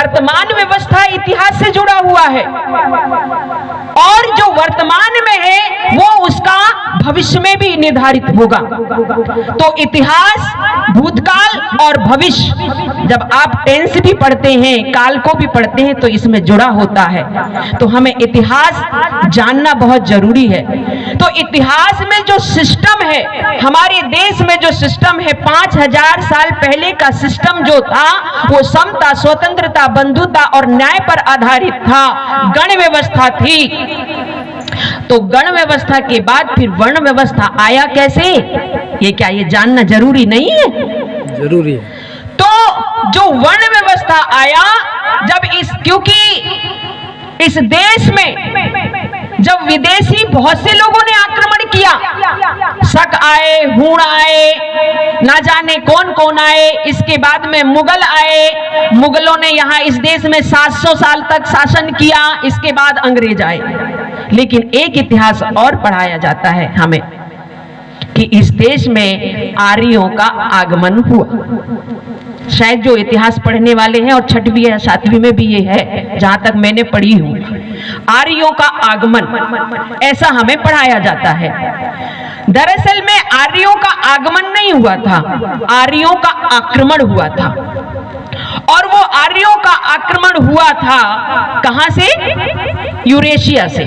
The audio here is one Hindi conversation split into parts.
वर्तमान व्यवस्था इतिहास से जुड़ा हुआ है और जो वर्तमान में है वो उसका भविष्य में भी निर्धारित होगा। तो इतिहास, भूतकाल और भविष्य, जब आप टेंस भी पढ़ते हैं, काल को भी पढ़ते हैं, तो इसमें जुड़ा होता है। तो हमें इतिहास जानना बहुत जरूरी है। तो इतिहास में जो सिस्टम है, हमारे देश में जो सिस्टम है, 5000 साल पहले का सिस्टम जो था वो समता, स्वतंत्रता, बंधुता और न्याय पर आधारित था, गण व्यवस्था थी। तो गण व्यवस्था के बाद फिर वर्ण व्यवस्था आया कैसे, ये क्या ये जानना जरूरी नहीं है? जरूरी है। तो जो वर्ण व्यवस्था आया, क्योंकि इस देश में जब विदेशी बहुत से लोगों ने आक्रमण किया, शक आए, हूण आए, ना जाने कौन कौन आए, इसके बाद में मुगल आए, मुगलों ने यहाँ इस देश में 700 साल तक शासन किया, इसके बाद अंग्रेज आए। लेकिन एक इतिहास और पढ़ाया जाता है हमें कि इस देश में आर्यों का आगमन हुआ। शायद जो इतिहास पढ़ने वाले हैं, और 6वीं या 7वीं में भी ये है जहां तक मैंने पढ़ी हूं, आर्यों का आगमन ऐसा हमें पढ़ाया जाता है। दरअसल में आर्यों का आगमन नहीं हुआ था, आर्यों का आक्रमण हुआ था। और वो आर्यों का आक्रमण हुआ था कहां से? यूरेशिया से।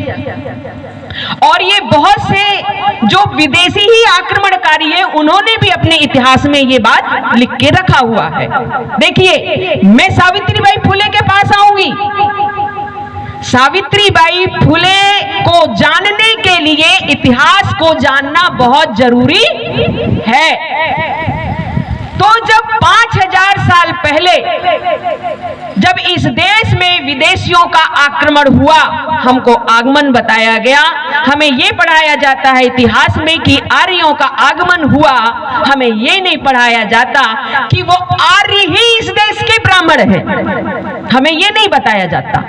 और ये बहुत से जो विदेशी ही आक्रमणकारी है, उन्होंने भी अपने इतिहास में ये बात लिख के रखा हुआ है। देखिए, मैं सावित्रीबाई फुले के पास आऊंगी। सावित्रीबाई फुले को जानने के लिए इतिहास को जानना बहुत जरूरी है। तो जब 5000 साल पहले जब इस देश में विदेशियों का आक्रमण हुआ, हमको आगमन बताया गया, हमें यह पढ़ाया जाता है इतिहास में कि आर्यों का आगमन हुआ। हमें यह नहीं पढ़ाया जाता कि वो आर्य ही इस देश के ब्राह्मण हैं, हमें यह नहीं बताया जाता,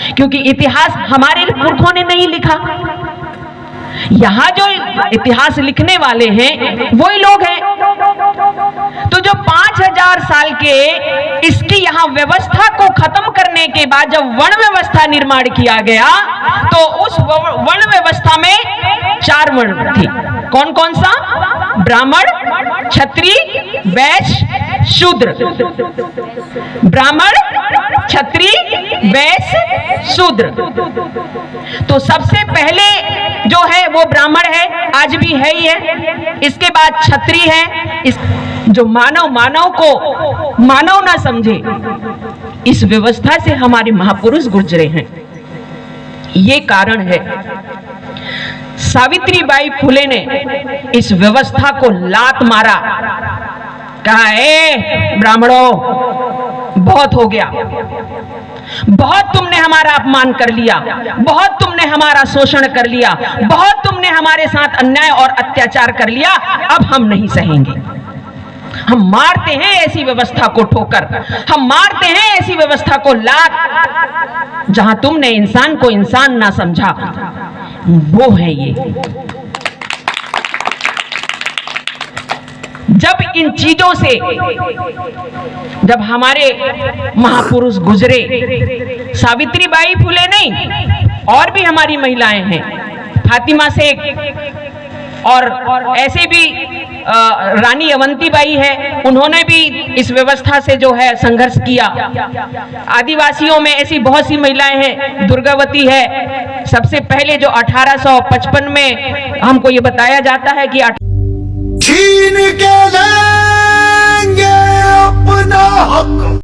क्योंकि इतिहास हमारे पुरखों ने नहीं लिखा। यहां जो इतिहास लिखने वाले हैं वही लोग हैं। तो जो 5000 साल के इसकी यहां व्यवस्था को खत्म करने के बाद जब वर्ण व्यवस्था निर्माण किया गया, तो उस वर्ण व्यवस्था में 4 वर्ण थी। कौन कौन सा? ब्राह्मण, क्षत्रिय, वैश्य, शूद्र। ब्राह्मण, क्षत्रिय, वैश्य, शूद्र। तो सबसे पहले जो है वो ब्राह्मण है, आज भी है ही है। इसके बाद क्षत्रिय है, जो मानव को मानव ना समझे, इस व्यवस्था से हमारे महापुरुष गुजरे हैं। ये कारण है। सावित्रीबाई फुले ने इस व्यवस्था को लात मारा, कहा ए ब्राह्मणों, बहुत हो गया, बहुत तुमने हमारा अपमान कर लिया, बहुत तुमने हमारा शोषण कर लिया, बहुत तुमने हमारे साथ अन्याय और अत्याचार कर लिया, अब हम नहीं सहेंगे। हम मारते हैं ऐसी व्यवस्था को ठोकर, हम मारते हैं ऐसी व्यवस्था को लात, जहां तुमने इंसान को इंसान ना समझा, वो है ये। जब इन चीजों से जब हमारे महापुरुष गुजरे, सावित्रीबाई फुले नहीं, और भी हमारी महिलाएं हैं, फातिमा शेख, और ऐसे भी रानी अवंतीबाई है, उन्होंने भी इस व्यवस्था से जो है संघर्ष किया। आदिवासियों में ऐसी बहुत सी महिलाएं हैं, दुर्गावती है। सबसे पहले जो 1855 में हमको ये बताया जाता है कि छीन के लेंगे अपना हक।